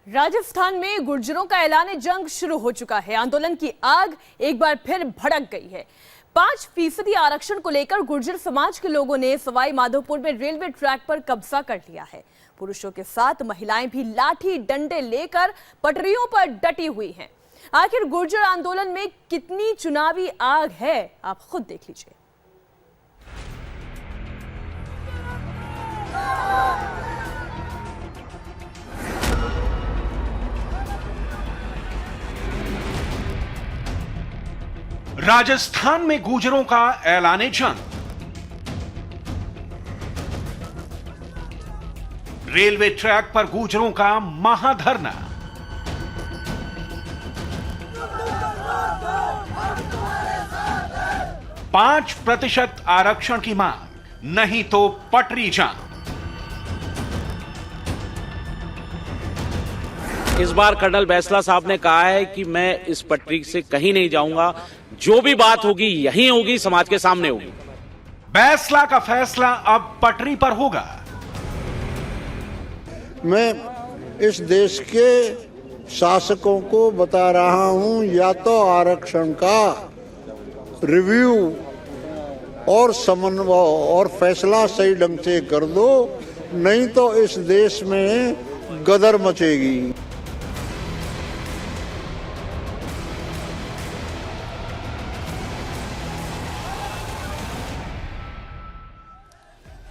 राजस्थान में गुर्जरों का ऐलान जंग शुरू हो चुका है। आंदोलन की आग एक बार फिर भड़क गई है। 5% आरक्षण को लेकर गुर्जर समाज के लोगों ने सवाई माधोपुर में रेलवे ट्रैक पर कब्जा कर लिया है। पुरुषों के साथ महिलाएं भी लाठी डंडे लेकर पटरियों पर डटी हुई हैं। आखिर गुर्जर आंदोलन में कितनी चुनावी आग है, आप खुद देख लीजिए। राजस्थान में गुर्जरों का ऐलान जंग। रेलवे ट्रैक पर गुर्जरों का महाधरना। पांच 5% आरक्षण की मांग, नहीं तो पटरी जाम। इस बार कर्नल बैंसला साहब ने कहा है कि मैं इस पटरी से कहीं नहीं जाऊंगा, जो भी बात होगी यहीं होगी, समाज के सामने होगी। बैंसला का फैसला अब पटरी पर होगा। मैं इस देश के शासकों को बता रहा हूं, या तो आरक्षण का रिव्यू और समन्वय और फैसला सही ढंग से कर दो, नहीं तो इस देश में गदर मचेगी।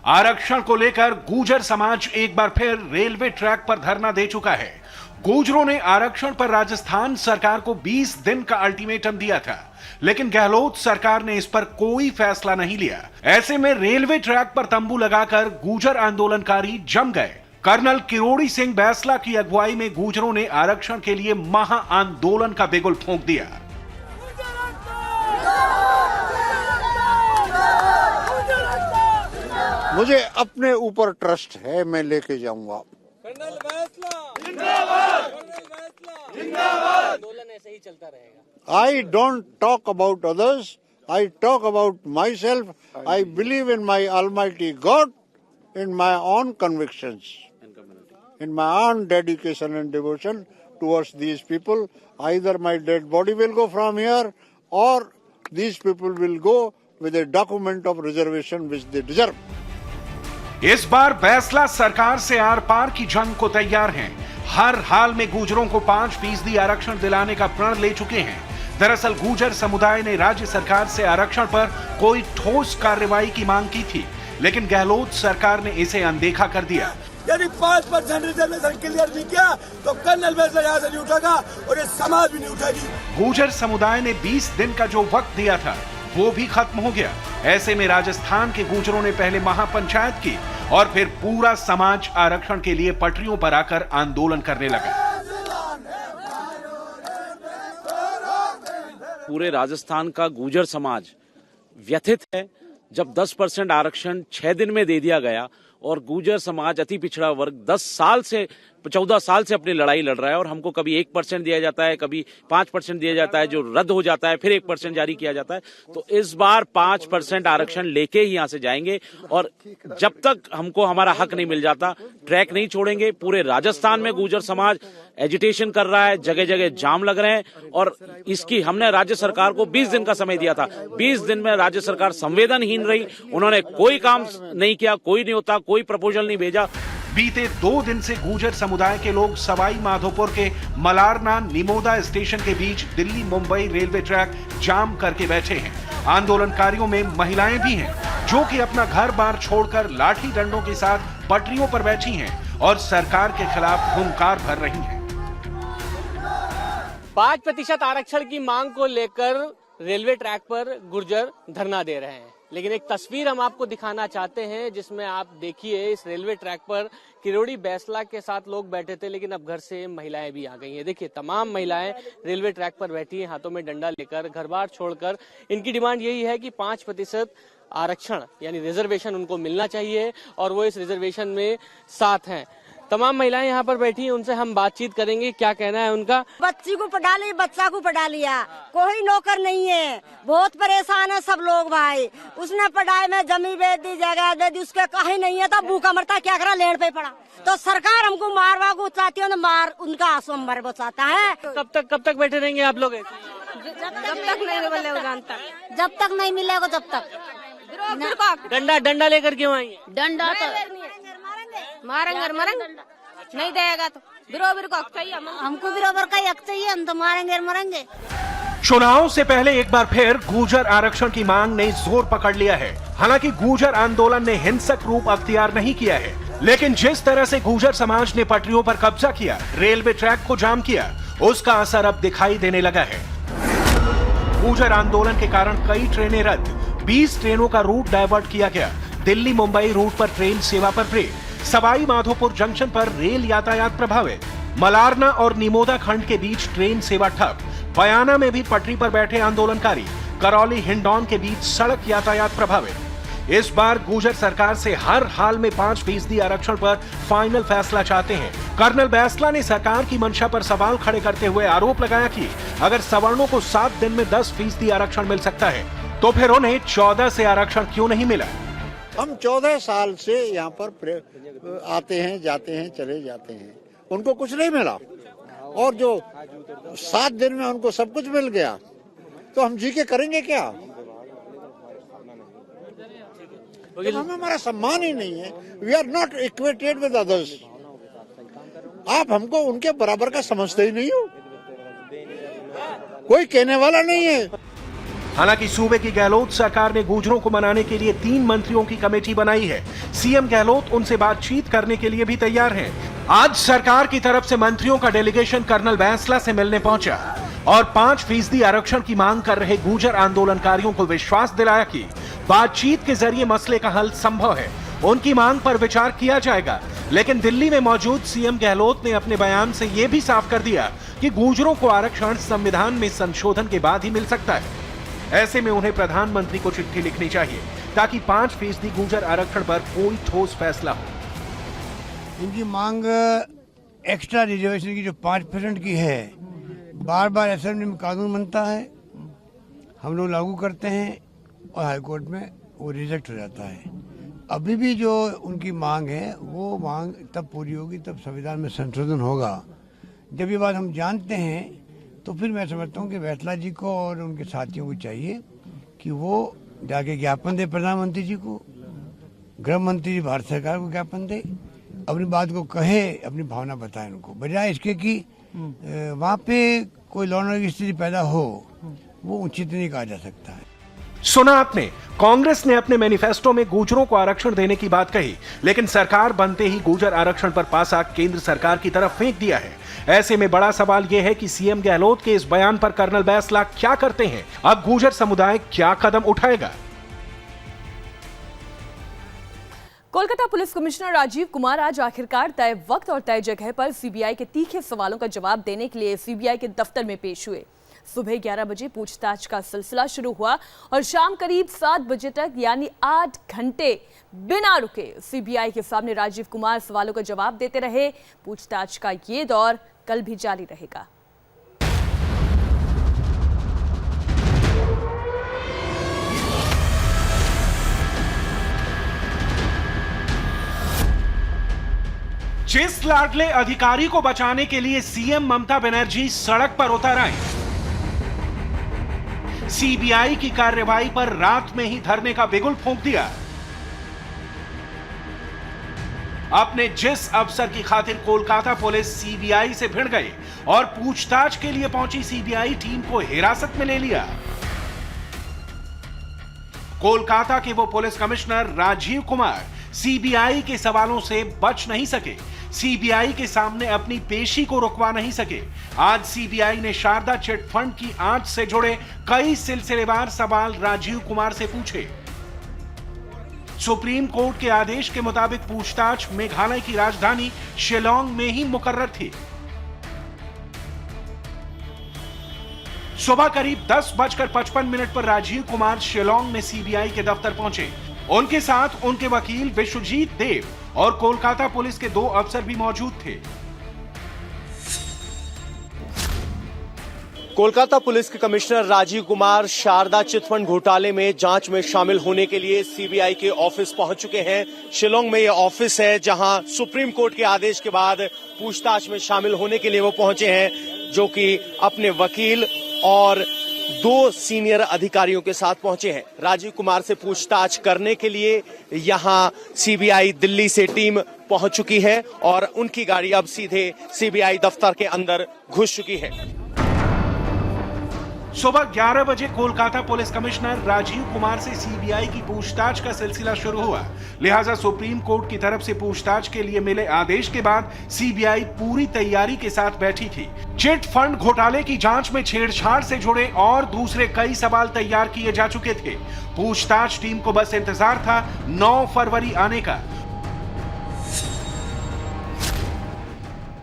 आरक्षण को लेकर गुर्जर समाज एक बार फिर रेलवे ट्रैक पर धरना दे चुका है। गुर्जरों ने आरक्षण पर राजस्थान सरकार को 20 दिन का अल्टीमेटम दिया था, लेकिन गहलोत सरकार ने इस पर कोई फैसला नहीं लिया। ऐसे में रेलवे ट्रैक पर तंबू लगाकर गुर्जर आंदोलनकारी जम गए। कर्नल किरोड़ी सिंह बैंसला की अगुवाई में गुर्जरों ने आरक्षण के लिए महा आंदोलन का बिगुल फूंक दिया। मुझे अपने ऊपर ट्रस्ट है, मैं लेके जाऊंगा। कर्नल बैंसला जिंदाबाद, आंदोलन ऐसे ही चलता रहेगा। I don't talk about others, I talk about myself. I believe in my Almighty God, in my own convictions, in my own dedication and devotion towards these people. Either my dead body will go from here, or these people will go with a document of reservation which they deserve. इस बार बैंसला सरकार से are पार की जंग को तैयार हैं। हर हाल में गुर्जरों को 5% आरक्षण दिलाने का प्रण ले चुके हैं। दरअसल गुर्जर समुदाय ने राज्य सरकार से आरक्षण पर कोई ठोस कार्रवाई की मांग की थी, लेकिन गहलोत सरकार ने इसे अनदेखा कर दिया। यदि 5% रिजर्वेशन क्लियर नहीं किया तो कर्नल बैंसला यहाँ से नहीं उठेगा और ये समाज भी नहीं उठेगी। गुर्जर समुदाय ने 20 दिन का जो वक्त दिया था वो भी खत्म हो गया। ऐसे में राजस्थान के गुर्जरों ने पहले महापंचायत की और फिर पूरा समाज आरक्षण के लिए पटरियों पर आकर आंदोलन करने लगा। पूरे राजस्थान का गुर्जर समाज व्यथित है। जब 10% आरक्षण 6 दिन में दे दिया गया और गुर्जर समाज अति पिछड़ा वर्ग 14 साल से अपनी लड़ाई लड़ रहा है, और हमको कभी 1% दिया जाता है, कभी 5% दिया जाता है, जो रद्द हो जाता है, फिर 1% जारी किया जाता है। तो इस बार 5% आरक्षण लेके ही यहाँ से जाएंगे, और जब तक हमको हमारा हक नहीं मिल जाता ट्रैक नहीं छोड़ेंगे। पूरे राजस्थान में गुर्जर समाज एजिटेशन कर रहा है, जगह जगह जाम लग रहे हैं, और इसकी हमने राज्य सरकार को 20 दिन का समय दिया था। 20 दिन में राज्य सरकार संवेदनहीन रही, उन्होंने कोई काम नहीं किया, कोई नहीं होता, कोई प्रपोजल नहीं भेजा। बीते 2 दिन से गुर्जर समुदाय के लोग सवाई माधोपुर के मलारना निमोदा स्टेशन के बीच दिल्ली मुंबई रेलवे ट्रैक जाम करके बैठे हैं। आंदोलनकारियों में महिलाएं भी हैं, जो कि अपना घर बार छोड़कर लाठी डंडों के साथ पटरियों पर बैठी हैं और सरकार के खिलाफ हुंकार भर रही हैं। 5% आरक्षण की मांग को लेकर रेलवे ट्रैक पर गुर्जर धरना दे रहे हैं, लेकिन एक तस्वीर हम आपको दिखाना चाहते हैं जिसमें आप देखिए इस रेलवे ट्रैक पर किरोड़ी बैंसला के साथ लोग बैठे थे, लेकिन अब घर से महिलाएं भी आ गई हैं। देखिए तमाम महिलाएं रेलवे ट्रैक पर बैठी हैं, हाथों में डंडा लेकर, घर बार छोड़कर। इनकी डिमांड यही है कि 5% आरक्षण यानी रिजर्वेशन उनको मिलना चाहिए, और वो इस रिजर्वेशन में साथ हैं। तमाम महिलाएं यहाँ पर बैठी हैं, उनसे हम बातचीत करेंगे, क्या कहना है उनका। बच्ची को पढ़ा लिया, बच्चा को पढ़ा लिया, कोई नौकर नहीं है, बहुत परेशान है सब लोग भाई। उसने पढ़ाई में जमी बेच दी, जगह दे दी, उसके कहीं नहीं है तो भूखा मरता, क्या करा, लेड़ पे पड़ा। तो सरकार हमको मारवा को बचाती हूँ तो मार उनका आंसू मर बचाता है। कब तक बैठे रहेंगे आप लोग ऐसे? जब तक नहीं मिलेगा जब तक नहीं मिलेगा जब तक। डंडा लेकर क्यों आई? डंडा तो मारेंगे नहीं देगा तो बराबर का हक चाहिए हमको बराबर का हक चाहिए, हम तो मारेंगे मरेंगे। चुनाव से पहले एक बार फिर गुर्जर आरक्षण की मांग ने जोर पकड़ लिया है। हालांकि गुर्जर आंदोलन ने हिंसक रूप अख्तियार नहीं किया है, लेकिन जिस तरह से गुर्जर समाज ने पटरियों पर कब्जा किया, रेलवे ट्रैक को जाम किया, उसका असर अब दिखाई देने लगा है। गुर्जर आंदोलन के कारण कई ट्रेनें रद्द, 20 ट्रेनों का रूट डायवर्ट किया गया। दिल्ली मुंबई रूट पर ट्रेन सेवा पर ब्रेक, सवाई माधोपुर जंक्शन पर रेल यातायात प्रभावित, मलारना और निमोदा खंड के बीच ट्रेन सेवा ठप, बयाना में भी पटरी पर बैठे आंदोलनकारी, करौली हिंडौन के बीच सड़क यातायात प्रभावित। इस बार गुर्जर सरकार से हर हाल में 5% आरक्षण पर फाइनल फैसला चाहते हैं। कर्नल बैसला ने सरकार की मंशा पर सवाल खड़े करते हुए आरोप लगाया कि अगर सवर्णों को 7 दिन में 10% आरक्षण मिल सकता है, तो फिर उन्हें 14 से आरक्षण क्यों नहीं मिला? हम 14 साल से यहाँ पर आते हैं, जाते हैं, चले जाते हैं, उनको कुछ नहीं मिला, और जो 7 दिन में उनको सब कुछ मिल गया, तो हम जी के करेंगे क्या? तो हमें हमारा सम्मान ही नहीं है। We are not equated with others. आप हमको उनके बराबर का समझते ही नहीं हो, कोई कहने वाला नहीं है। हालांकि सूबे की गहलोत सरकार ने गुर्जरों को मनाने के लिए 3 मंत्रियों की कमेटी बनाई है। सीएम गहलोत उनसे बातचीत करने के लिए भी तैयार हैं। आज सरकार की तरफ से मंत्रियों का डेलीगेशन कर्नल बैंसला से मिलने पहुंचा और 5% आरक्षण की मांग कर रहे गुर्जर आंदोलनकारियों को विश्वास दिलाया कि बातचीत के जरिए मसले का हल संभव है। उनकी मांग पर विचार किया जाएगा। लेकिन दिल्ली में मौजूद सीएम गहलोत ने अपने बयान से यह भी साफ कर दिया कि गुर्जरों को आरक्षण संविधान में संशोधन के बाद ही मिल सकता है। ऐसे में उन्हें प्रधानमंत्री को चिट्ठी लिखनी चाहिए ताकि 5% गुर्जर आरक्षण पर कोई ठोस फैसला हो। इनकी मांग एक्स्ट्रा रिजर्वेशन की जो 5% की है, बार बार असेंबली में कानून बनता है, हम लोग लागू करते हैं और हाईकोर्ट में वो रिजेक्ट हो जाता है। अभी भी जो उनकी मांग है, वो मांग तब पूरी होगी, तब संविधान में संशोधन होगा। जब ये बात हम जानते हैं, तो फिर मैं समझता हूँ कि बैसला जी को और उनके साथियों को चाहिए कि वो जाके ज्ञापन दे प्रधानमंत्री जी को, गृह मंत्री जी भारत सरकार को ज्ञापन दे, अपनी बात को कहे, अपनी भावना बताए उनको, बजाय इसके कि वहाँ पे कोई लॉ एंड ऑर्डर की स्थिति पैदा हो, वो उचित नहीं कहा जा सकता है। सुना आपने, कांग्रेस ने अपने मैनिफेस्टो में गुर्जरों को आरक्षण देने की बात कही, लेकिन सरकार बनते ही गुर्जर आरक्षण पर पासा केंद्र सरकार की तरफ फेंक दिया है। ऐसे में बड़ा सवाल यह है कि सीएम गहलोत के इस बयान पर कर्नल बैसला क्या करते हैं? अब गुर्जर समुदाय क्या कदम उठाएगा? कोलकाता पुलिस कमिश्नर राजीव कुमार आज आखिरकार तय वक्त और तय जगह पर सीबीआई के तीखे सवालों का जवाब देने के लिए सीबीआई के दफ्तर में पेश हुए। सुबह 11 बजे पूछताछ का सिलसिला शुरू हुआ और शाम करीब 7 बजे तक यानी 8 घंटे बिना रुके सीबीआई के सामने राजीव कुमार सवालों का जवाब देते रहे। पूछताछ का ये दौर कल भी जारी रहेगा। जिस लाडले अधिकारी को बचाने के लिए सीएम ममता बनर्जी सड़क पर उतर आए, सीबीआई की कार्रवाई पर रात में ही धरने का बिगुल फूंक दिया। अपने जिस अफसर की खातिर कोलकाता पुलिस सीबीआई से भिड़ गए और पूछताछ के लिए पहुंची सीबीआई टीम को हिरासत में ले लिया। कोलकाता के वो police commissioner Rajiv Kumar CBI के सवालों से बच नहीं सके, सीबीआई के सामने अपनी पेशी को रुकवा नहीं सके। आज सीबीआई ने शारदा चिट फंड की आंच से जुड़े कई सिलसिलेवार सवाल राजीव कुमार से पूछे। सुप्रीम कोर्ट के आदेश के मुताबिक पूछताछ मेघालय की राजधानी शिलांग में ही मुकर्रर थी। सुबह करीब 10:55 पर राजीव कुमार शिलांग में सीबीआई के दफ्तर पहुंचे। उनके साथ उनके वकील विश्वजीत देव और कोलकाता पुलिस के 2 अफसर भी मौजूद थे। कोलकाता पुलिस के कमिश्नर राजीव कुमार शारदा चिटफंड घोटाले में जांच में शामिल होने के लिए सीबीआई के ऑफिस पहुंच चुके हैं। शिलोंग में यह ऑफिस है जहां सुप्रीम कोर्ट के आदेश के बाद पूछताछ में शामिल होने के लिए वो पहुंचे हैं, जो कि अपने वकील और 2 सीनियर अधिकारियों के साथ पहुंचे हैं। राजीव कुमार से पूछताछ करने के लिए यहां सीबीआई दिल्ली से टीम पहुंच चुकी है और उनकी गाड़ी अब सीधे सीबीआई दफ्तर के अंदर घुस चुकी है। सुबह 11 बजे कोलकाता पुलिस कमिश्नर राजीव कुमार से सीबीआई की पूछताछ का सिलसिला शुरू हुआ। लिहाजा सुप्रीम कोर्ट की तरफ से पूछताछ के लिए मिले आदेश के बाद सीबीआई पूरी तैयारी के साथ बैठी थी। चिट फंड घोटाले की जांच में छेड़छाड़ से जुड़े और दूसरे कई सवाल तैयार किए जा चुके थे। पूछताछ टीम को बस इंतजार था 9 फरवरी आने का।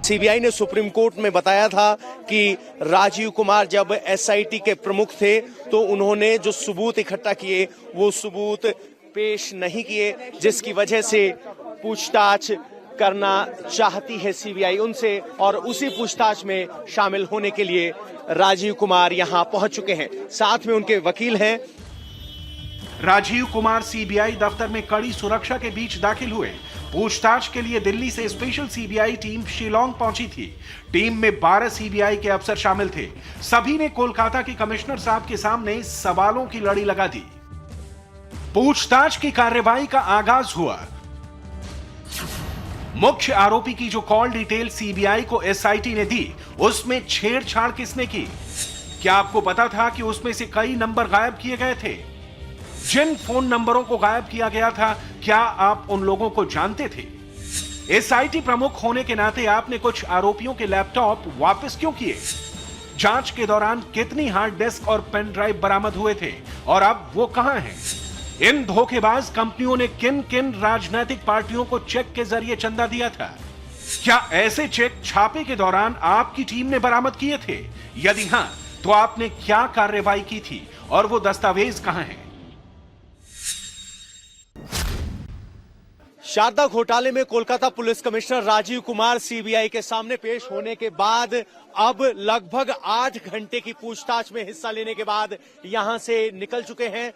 सीबीआई ने सुप्रीम कोर्ट में बताया था कि राजीव कुमार जब एसआईटी के प्रमुख थे तो उन्होंने जो सबूत इकट्ठा किए वो सबूत पेश नहीं किए, जिसकी वजह से पूछताछ करना चाहती है सीबीआई उनसे और उसी पूछताछ में शामिल होने के लिए राजीव कुमार यहां पहुंच चुके हैं। साथ में उनके वकील हैं। राजीव कुमार सीबीआई दफ्तर में कड़ी सुरक्षा के बीच दाखिल हुए। पूछताछ के लिए दिल्ली से स्पेशल सीबीआई टीम शिलोंग पहुंची थी। टीम में 12 सीबीआई के अफसर शामिल थे। सभी ने कोलकाता के कमिश्नर साहब के सामने सवालों की लड़ी लगा दी। पूछताछ की कार्रवाई का आगाज हुआ। मुख्य आरोपी की जो कॉल डिटेल सीबीआई को एसआईटी ने दी, उसमें छेड़छाड़ किसने की? क्या आपको पता था कि उसमें से कई नंबर गायब किए गए थे? जिन फोन नंबरों को गायब किया गया था, क्या आप उन लोगों को जानते थे? एसआईटी प्रमुख होने के नाते आपने कुछ आरोपियों के लैपटॉप वापस क्यों किए? जांच के दौरान कितनी हार्ड डिस्क और पेन ड्राइव बरामद हुए थे और अब वो कहां हैं? इन धोखेबाज कंपनियों ने किन किन राजनीतिक पार्टियों को चेक के जरिए चंदा दिया था? क्या ऐसे चेक छापे के दौरान आपकी टीम ने बरामद किए थे? यदि हां, तो आपने क्या कार्रवाई की थी और वो दस्तावेज कहां हैं? शारदा घोटाले में Kolkata police commissioner Rajiv Kumar CBI के सामने पेश होने के बाद अब लगभग 8 घंटे की पूछताछ में हिस्सा लेने के बाद यहां से निकल चुके हैं।